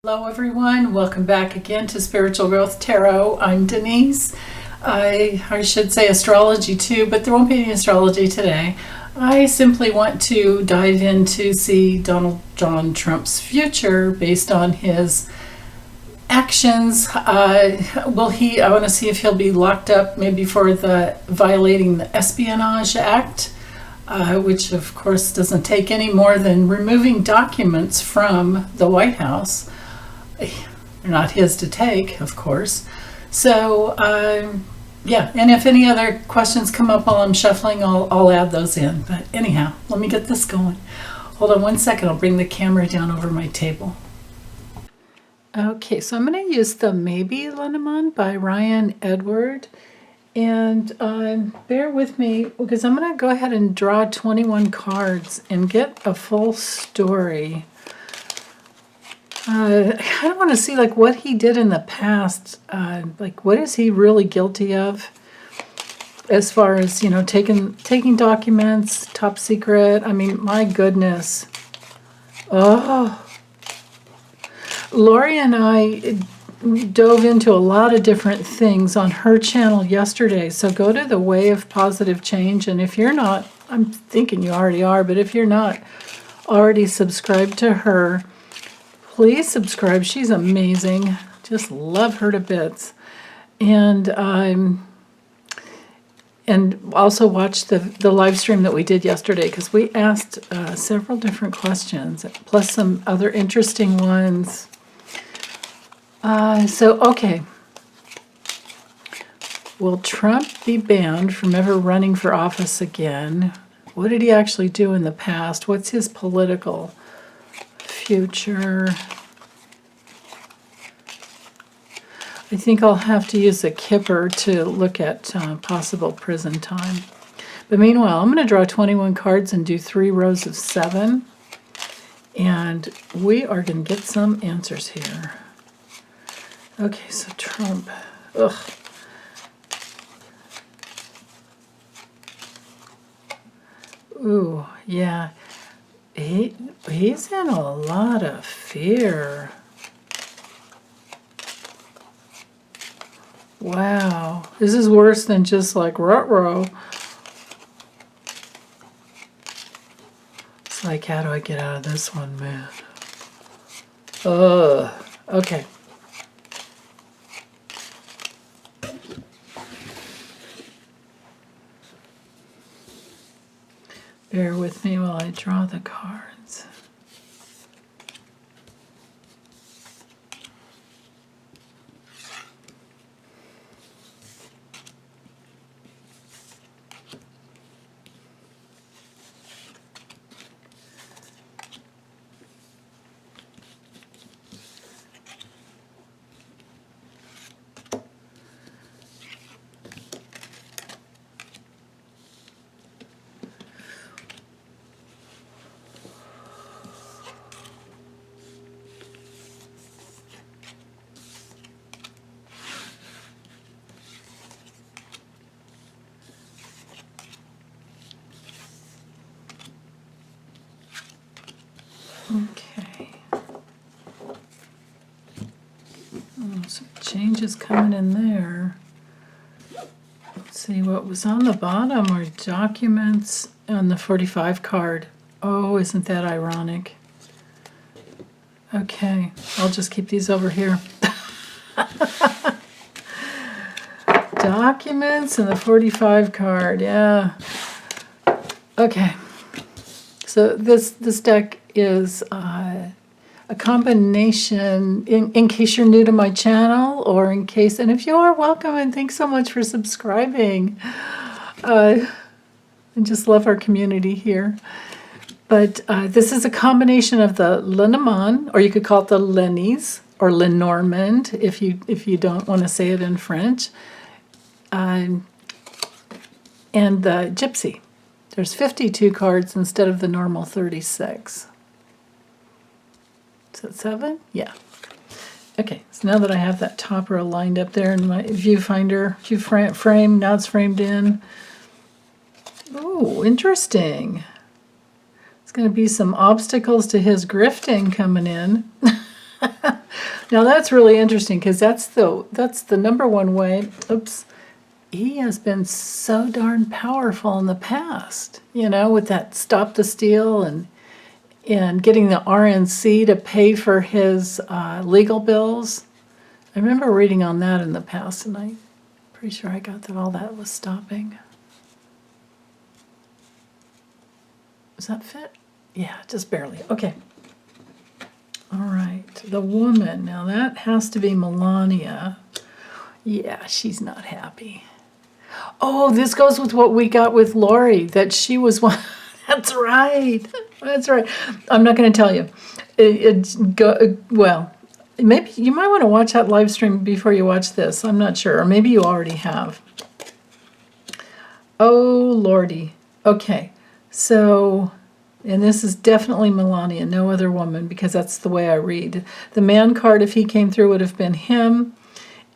Hello everyone, welcome back again to Spiritual Growth Tarot. I'm Denise. I should say astrology too, but there won't be any astrology today. I simply want to dive in to see Donald John Trump's future based on his actions. I want to see if he'll be locked up maybe for the violating the Espionage Act, which of course doesn't take any more than removing documents from the White House. They're not his to take, of course. So, yeah, and if any other questions come up while I'm shuffling, I'll add those in. But anyhow, let me get this going. Hold on one second. I'll bring the camera down over my table. Okay, so I'm going to use the Maybe Lenormand by Ryan Edward. And bear with me because I'm going to go ahead and draw 21 cards and get a full story. I kind of want to see like what he did in the past, like what is he really guilty of as far as, you know, taking documents, top secret. I mean, my goodness. Oh, Lori and I dove into a lot of different things on her channel yesterday. So go to the Way of Positive Change. And if you're not, I'm thinking you already are, but if you're not already subscribed to her, please subscribe. She's amazing. Just love her to bits. And also watch the live stream that we did yesterday because we asked several different questions, plus some other interesting ones. Okay. Will Trump be banned from ever running for office again? What did he actually do in the past? What's his political future? I think I'll have to use a kipper to look at possible prison time. But meanwhile, I'm going to draw 21 cards and do 3 rows of 7. And we are going to get some answers here. Okay, so Trump. Ugh. Ooh, yeah. He's in a lot of fear. Wow. This is worse than just like ruh-roh. It's like, how do I get out of this one, man? Ugh. Okay. Bear with me while I draw the cards. Okay. Some changes coming in there. Let's see, what was on the bottom are documents on the 45 card. Oh, isn't that ironic? Okay, I'll just keep these over here. Documents and the 45 card, yeah. Okay, so this deck is a combination, in case you're new to my channel, or in case, and if you are, welcome, and thanks so much for subscribing. I just love our community here. But this is a combination of the Lenormand, or you could call it the Lennies, or Lenormand, if you don't want to say it in French, and the Gypsy. There's 52 cards instead of the normal 36. Is that 7? Yeah. Okay, so now that I have that top row lined up there in my viewfinder, frame, now it's framed in. Oh, interesting. It's going to be some obstacles to his grifting coming in. Now that's really interesting because that's the number one way. Oops. He has been so darn powerful in the past, with that stop the steal and getting the RNC to pay for his legal bills. I remember reading on that in the past, and I'm pretty sure I got that all that was stopping. Does that fit? Yeah, just barely. Okay. All right, the woman. Now that has to be Melania. Yeah, she's not happy. Oh, this goes with what we got with Lori, that she was one. That's right. That's right. I'm not going to tell you. Well, maybe you might want to watch that live stream before you watch this. I'm not sure. Or maybe you already have. Oh, Lordy. Okay. So, and this is definitely Melania, no other woman, because that's the way I read. The man card, if he came through, would have been him.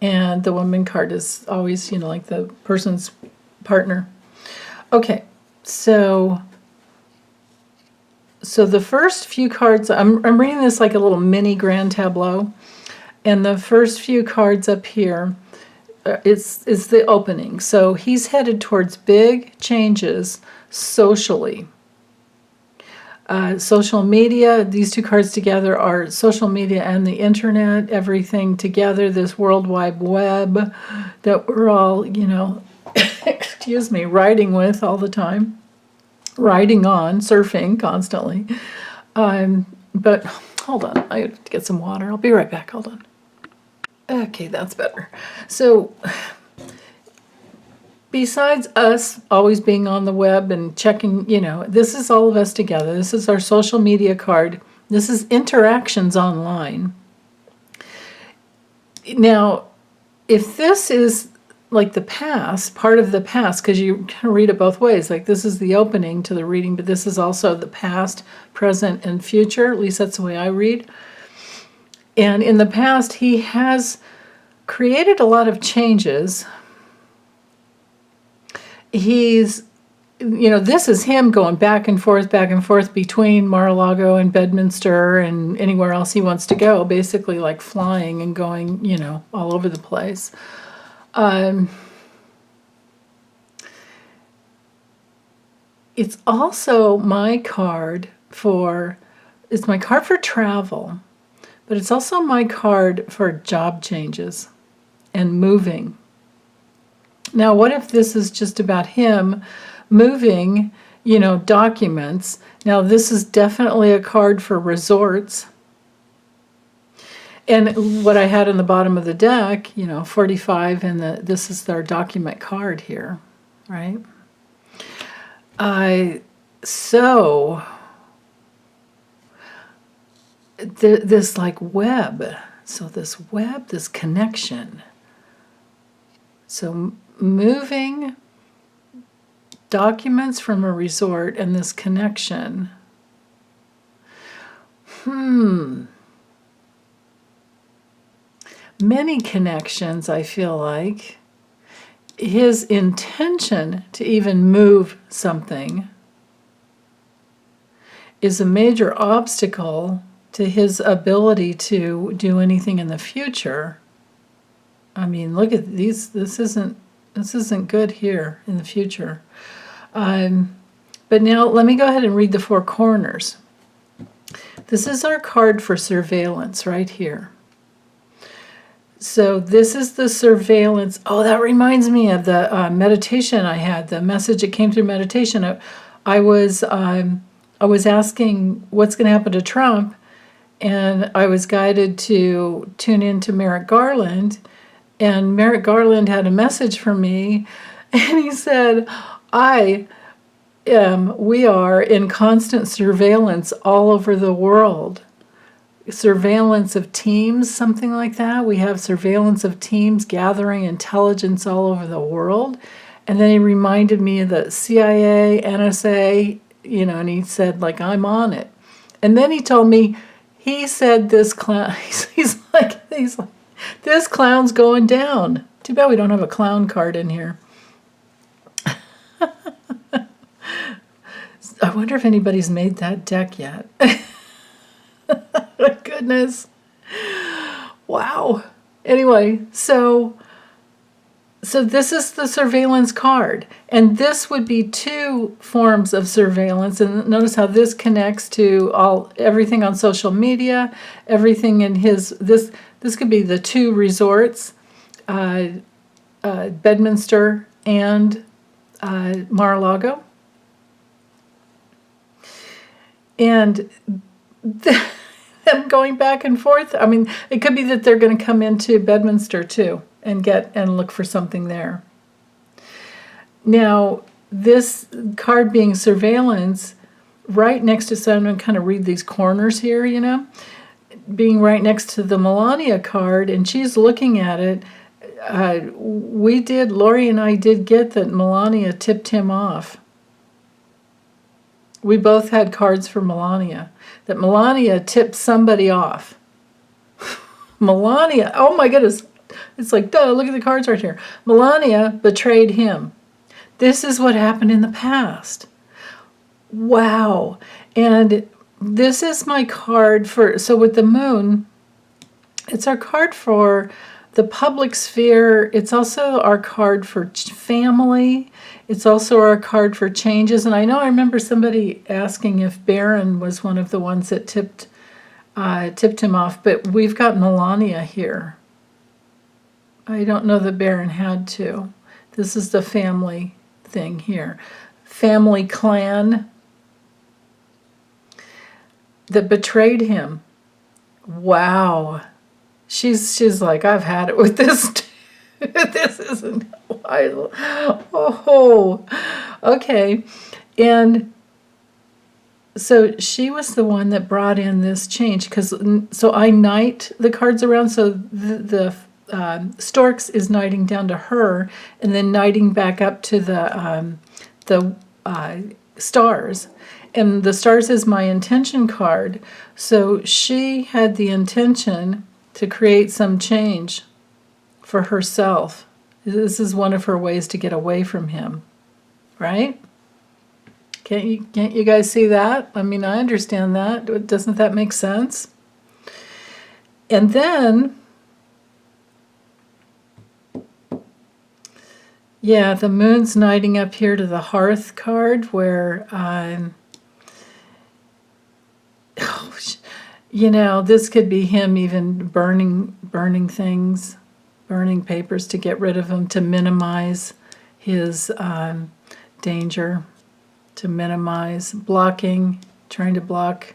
And the woman card is always, like the person's partner. Okay, so the first few cards, I'm reading this like a little mini grand tableau. And the first few cards up here is the opening. So he's headed towards big changes socially. Social media, these two cards together are social media and the internet, everything together, this World Wide Web that we're all, excuse me, riding with all the time, riding on, surfing constantly. But hold on, I have to get some water. I'll be right back. Hold on. Okay, that's better. So, besides us always being on the web and checking, this is all of us together. This is our social media card. This is interactions online. Now, if this is like the past, part of the past, because you can read it both ways. Like this is the opening to the reading, but this is also the past, present, and future. At least that's the way I read. And in the past, he has created a lot of changes. He's, this is him going back and forth between Mar-a-Lago and Bedminster and anywhere else he wants to go, basically like flying and going, all over the place. It's also my card for travel, but it's also my card for job changes and moving. Now, what if this is just about him moving, documents? Now, this is definitely a card for resorts. And what I had in the bottom of the deck, 45, and this is their document card here, right? So, this like web. So this web, this connection. So moving documents from a resort and this connection. Many connections, I feel like. His intention to even move something is a major obstacle to his ability to do anything in the future. I mean, look at these. This isn't good here in the future. But now let me go ahead and read the four corners. This is our card for surveillance right here. So this is the surveillance. Oh, that reminds me of the meditation I had, the message that came through meditation. I was asking what's going to happen to Trump, and I was guided to tune into Merrick Garland, and Merrick Garland had a message for me, and he said, we are in constant surveillance all over the world. Surveillance of teams, something like that. We have surveillance of teams gathering intelligence all over the world. And then he reminded me of the CIA, NSA, and he said, like, I'm on it. And then he told me, he said this clown, he's like, this clown's going down. Too bad we don't have a clown card in here. I wonder if anybody's made that deck yet. Goodness. Wow. Anyway, so this is the surveillance card, and this would be two forms of surveillance. And notice how this connects to everything on social media, everything in his this could be the two resorts, Bedminster and Mar-a-Lago, and them going back and forth. I mean, it could be that they're going to come into Bedminster too and look for something there. Now, this card being surveillance, right next to, so I'm going to kind of read these corners here, being right next to the Melania card, and she's looking at it. Lori and I did get that Melania tipped him off. We both had cards for Melania, that Melania tipped somebody off. Melania, oh my goodness. It's like, duh, look at the cards right here. Melania betrayed him. This is what happened in the past. Wow. And this is my card so with the moon, it's our card for the public sphere. It's also our card for family. It's also our card for changes. And I remember somebody asking if Baron was one of the ones that tipped him off, but we've got Melania here. I don't know that Baron had to. This is the family thing here. Family clan that betrayed him. Wow. She's like, I've had it with this. This isn't wild. Oh, okay. And so she was the one that brought in this change, so I knight the cards around, so the Storks is knighting down to her, and then knighting back up to the stars. And the stars is my intention card. So she had the intention to create some change for herself. This is one of her ways to get away from him, right? Can't you guys see that? I mean, I understand that. Doesn't that make sense? And then, yeah, the moon's knighting up here to the hearth card, where this could be him even burning things, burning papers to get rid of him, to minimize his danger, to minimize trying to block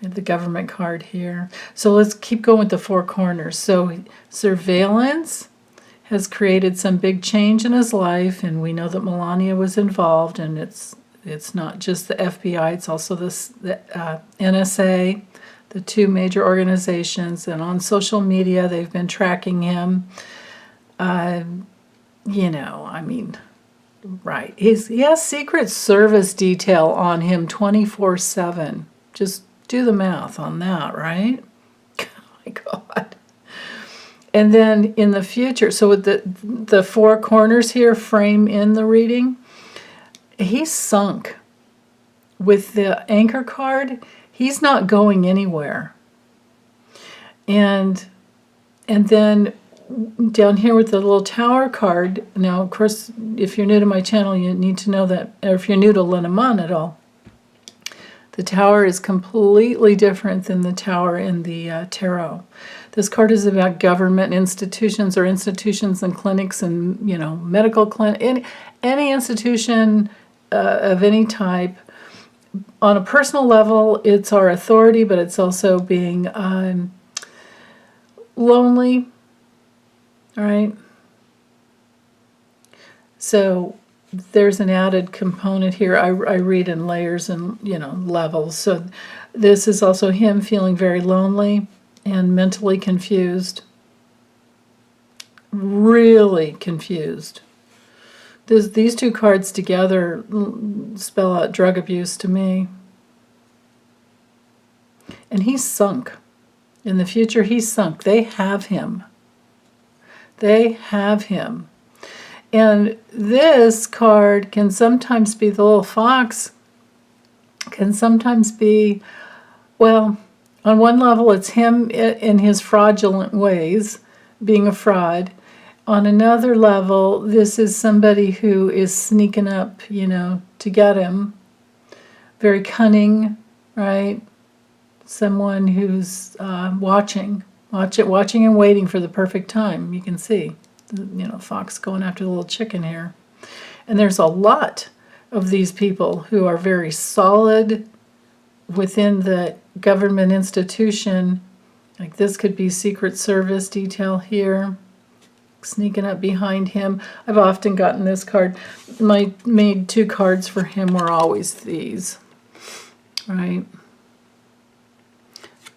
the government card here. So let's keep going with the four corners. So surveillance has created some big change in his life, and we know that Melania was involved, and it's not just the FBI, it's also the NSA, the two major organizations, and on social media they've been tracking him. Right. He has Secret Service detail on him 24/7. Just do the math on that, right? Oh my God. And then in the future, so with the four corners here frame in the reading, he's sunk. With the anchor card, he's not going anywhere. And then down here with the little tower card, now of course if you're new to my channel you need to know that, or if you're new to Lenormand at all, the tower is completely different than the tower in the tarot. This card is about government institutions, or institutions and clinics, and medical clinic, any institution of any type. On a personal level, it's our authority, but it's also being lonely. All right. So there's an added component here. I read in layers and levels. So this is also him feeling very lonely and mentally confused. Really confused. These two cards together spell out drug abuse to me. And he's sunk. In the future, he's sunk. They have him. They have him. And this card can sometimes be, the little fox, can sometimes be, well, On one level, it's him in his fraudulent ways, being a fraud. On another level, this is somebody who is sneaking up, to get him. Very cunning, right? Someone who's watching and waiting for the perfect time. You can see, fox going after the little chicken here. And there's a lot of these people who are very solid within the government institution. Like this could be Secret Service detail here, sneaking up behind him. I've often gotten this card. My made 2 cards for him were always these, right?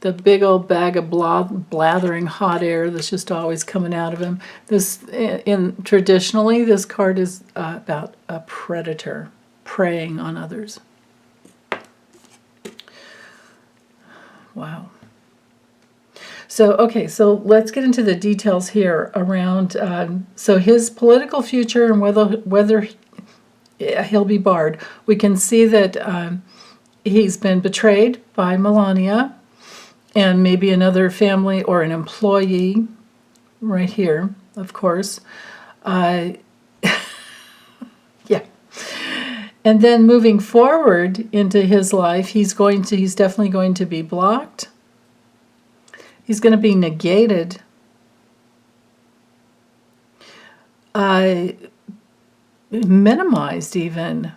The big old bag of blathering hot air that's just always coming out of him. Traditionally, this card is about a predator preying on others. Wow. So let's get into the details here around so his political future and whether he'll be barred. We can see that he's been betrayed by Melania and maybe another family or an employee right here, of course. Yeah. And then moving forward into his life, he's definitely going to be blocked. He's going to be negated. Minimized even.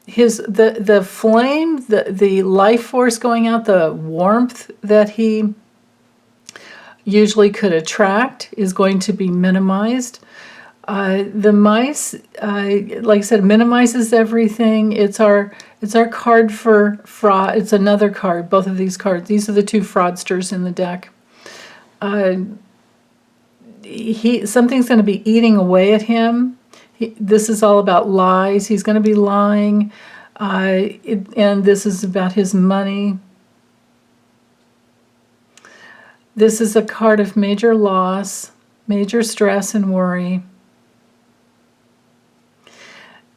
The flame, the life force going out, the warmth that he usually could attract is going to be minimized. The mice, like I said, minimizes everything. It's our card for fraud. It's another card. Both of these cards. These are the 2 fraudsters in the deck. Something's going to be eating away at him. This is all about lies. He's going to be lying, and this is about his money. This is a card of major loss, major stress and worry.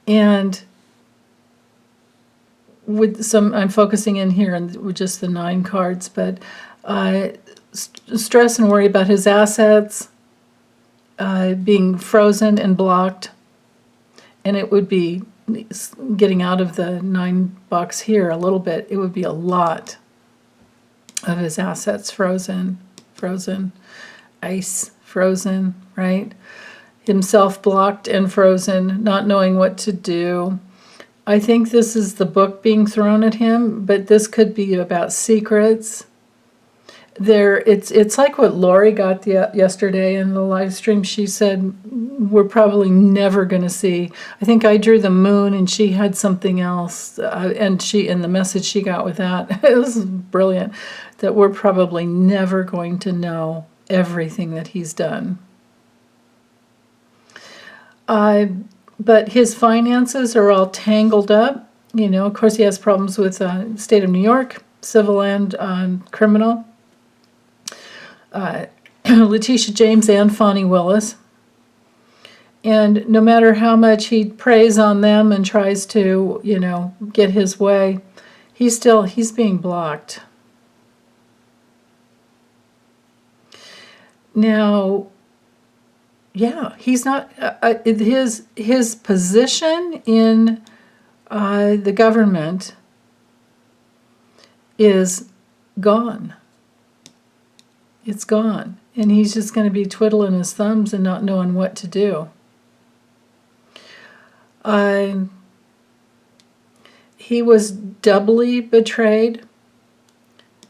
And I'm focusing in here on just the 9 cards, but stress and worry about his assets being frozen and blocked. And it would be getting out of the 9 box here a little bit. It would be a lot of his assets frozen, ice frozen, right? Himself blocked and frozen, not knowing what to do. I think this is the book being thrown at him, but this could be about secrets. It's like what Lori got yesterday in the live stream. She said, we're probably never going to see. I think I drew the moon and she had something else. And the message she got with that, it was brilliant, that we're probably never going to know everything that he's done. But his finances are all tangled up. Of course, he has problems with the state of New York, civil and criminal. Letitia James and Fonnie Willis. And no matter how much he preys on them and tries to, get his way, he's being blocked. Now, yeah, he's not, his position in the government is gone. It's gone. And he's just going to be twiddling his thumbs and not knowing what to do. He was doubly betrayed.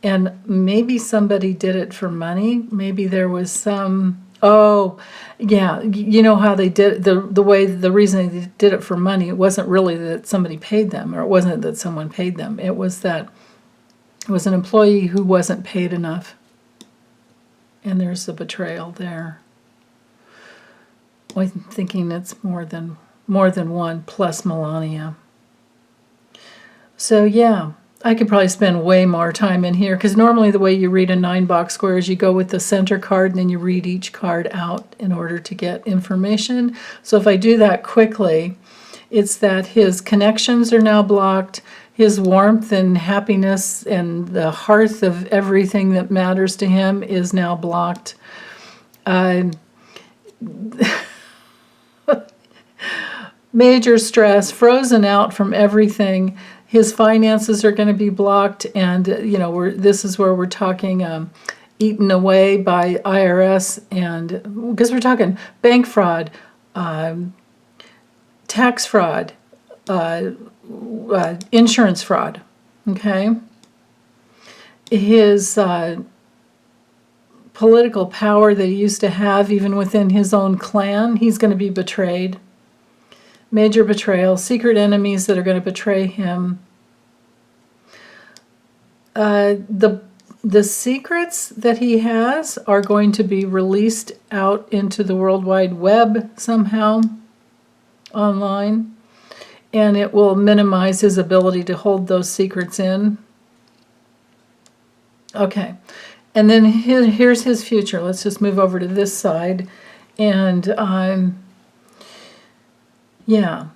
And maybe somebody did it for money. Maybe there was some... Oh, yeah, you know how they did the reason they did it for money, it wasn't really that somebody paid them, or it wasn't that someone paid them. It was that it was an employee who wasn't paid enough. And there's a betrayal there. I'm thinking it's more than one plus Melania. So yeah, I could probably spend way more time in here, because normally the way you read a 9-box square is you go with the center card and then you read each card out in order to get information. So if I do that quickly, it's that his connections are now blocked, his warmth and happiness and the hearth of everything that matters to him is now blocked. Major stress, frozen out from everything. His finances are going to be blocked, and this is where we're talking eaten away by IRS, and because we're talking bank fraud, tax fraud, insurance fraud. Okay, his political power that he used to have, even within his own clan, he's going to be betrayed. Major betrayal, secret enemies that are going to betray him. The secrets that he has are going to be released out into the World Wide Web somehow, online, and it will minimize his ability to hold those secrets in. Okay, and then here's his future. Let's just move over to this side, and yeah,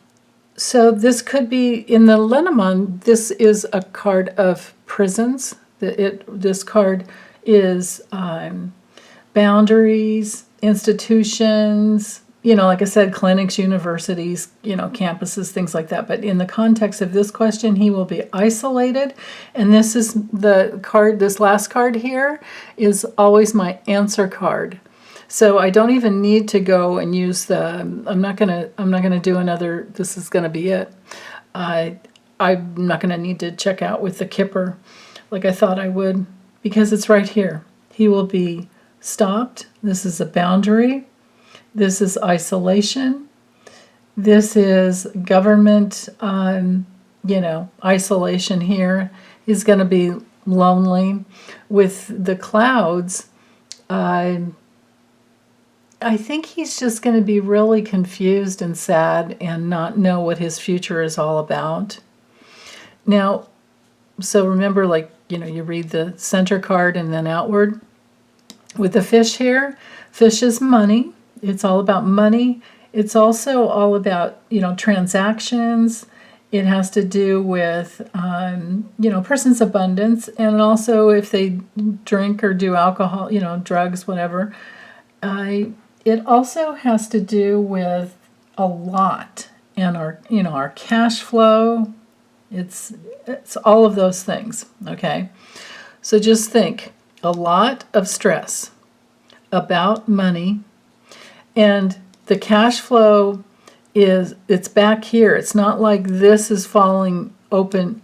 so this could be, in the Lenormand, this is a card of prisons. This card is boundaries, institutions, like I said, clinics, universities, campuses, things like that. But in the context of this question, he will be isolated. And this is the card, this last card here is always my answer card. So I don't even need to go and use I'm not gonna do another, this is gonna be it. I'm not gonna need to check out with the Kipper like I thought I would, because it's right here. He will be stopped. This is a boundary. This is isolation. This is government, isolation here. He's gonna be lonely. With the clouds, I think he's just going to be really confused and sad and not know what his future is all about. Now, so remember, you read the center card and then outward. With the fish here, fish is money. It's all about money. It's also all about, transactions. It has to do with, person's abundance. And also if they drink or do alcohol, drugs, whatever. It also has to do with a lot and our cash flow. It's all of those things, okay? So just think, a lot of stress about money, and the cash flow it's back here. It's not like this is falling open.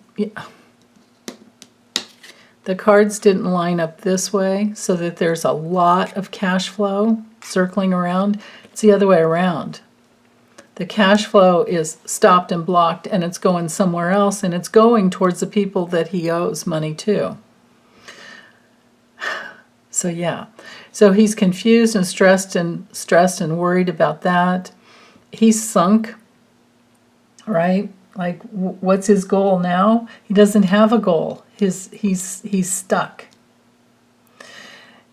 The cards didn't line up this way so that there's a lot of cash flow circling around. It's the other way around. The cash flow is stopped and blocked, and it's going somewhere else, and it's going towards the people that he owes money to. So yeah. So he's confused and stressed and worried about that. He's sunk, right? Like, what's his goal now? He doesn't have a goal. He's stuck.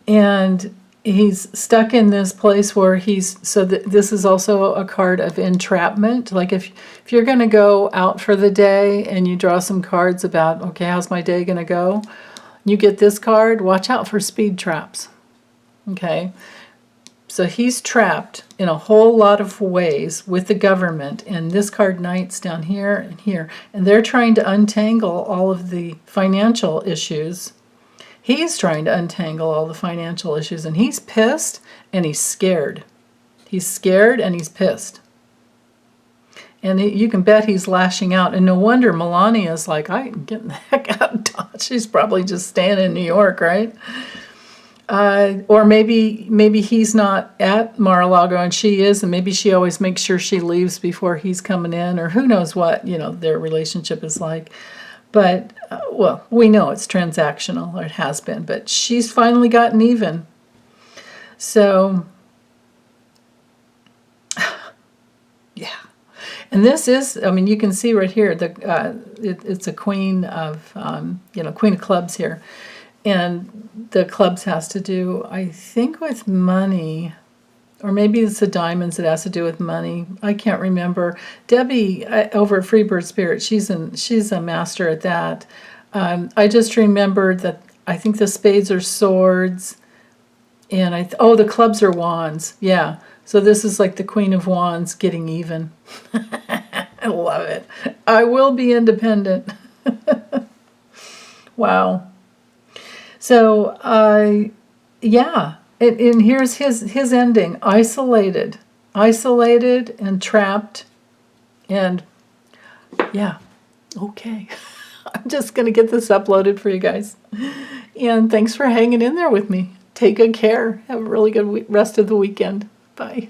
And he's stuck in this place where this is also a card of entrapment. Like if you're going to go out for the day and you draw some cards about, okay, how's my day going to go? You get this card, watch out for speed traps. Okay? So he's trapped in a whole lot of ways with the government, and this card Knight's down here and here, and they're trying to untangle all of the financial issues. He's trying to untangle all the financial issues, and he's pissed and he's scared. He's scared and he's pissed. And you can bet he's lashing out, and no wonder Melania's like, I'm getting the heck out of Dodge. She's probably just staying in New York, right? Or maybe he's not at Mar-a-Lago and she is, and maybe she always makes sure she leaves before he's coming in, or who knows what, their relationship is like. But, well, we know it's transactional, or it has been, but she's finally gotten even. So, yeah. And this is, you can see right here, it's a queen of, queen of clubs here. And the clubs has to do, I think, with money, or maybe it's the diamonds that has to do with money. I can't remember. Debbie over at Freebird Spirit, she's a master at that. I just remembered that I think the spades are swords, and the clubs are wands. Yeah. So this is like the Queen of Wands getting even. I love it. I will be independent. Wow. So, yeah. And here's his ending. Isolated and trapped. And yeah. Okay. I'm just going to get this uploaded for you guys. And thanks for hanging in there with me. Take good care. Have a really good rest of the weekend. Bye.